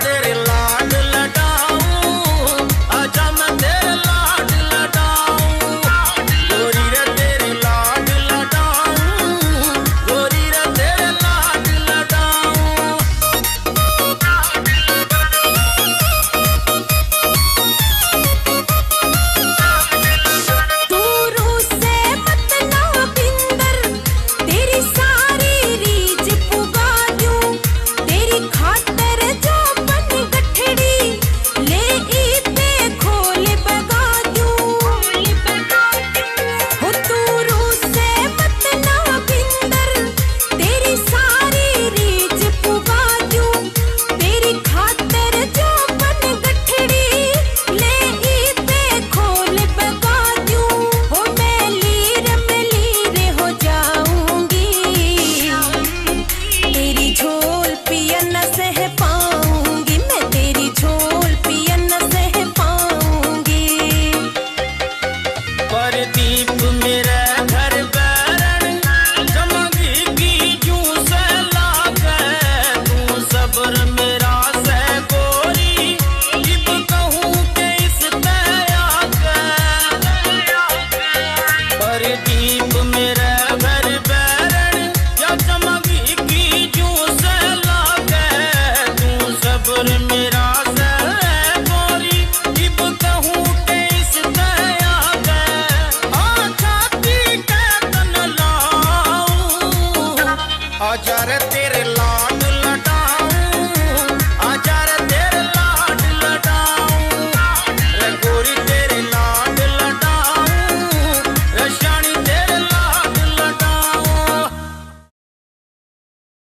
तेरे लाड लटाऊं, आजा मैं तेरे लाड लटाऊं, गोरी रे तेरे लाड लटाऊं, गोरी रे तेरे लाड लटाऊं। तू रूस से मत ना बिंदर, तेरी सारी रीझ पुगा दूं, तेरी खातर जो बन गठड़ी ले इते खोल बगा दूं। हो तू रूस से मत ना बिंदर, तेरी सारी रीझ पुगा दूं, तेरी खातर जो बन गठड़ी ले इते खोल बगा दूं। हो मैं लीर हो जाऊंगी, तेरी झोल पिया न सह पाऊंगी, मैं तेरी झोल पिया न सह पाऊंगी। परदीप मेरे घर बैरन, चमकी की जूं से लागे, तू सब्र मेरा से गोरी, जिब कहूँ के इस आगे। परदीप मेरे घर बैरन, या चमकी की जूं से लागे, तू सब्र मेरा से गोरी, जिब कहूँ के इस आगे। छाती के तन लाऊं, आजा रे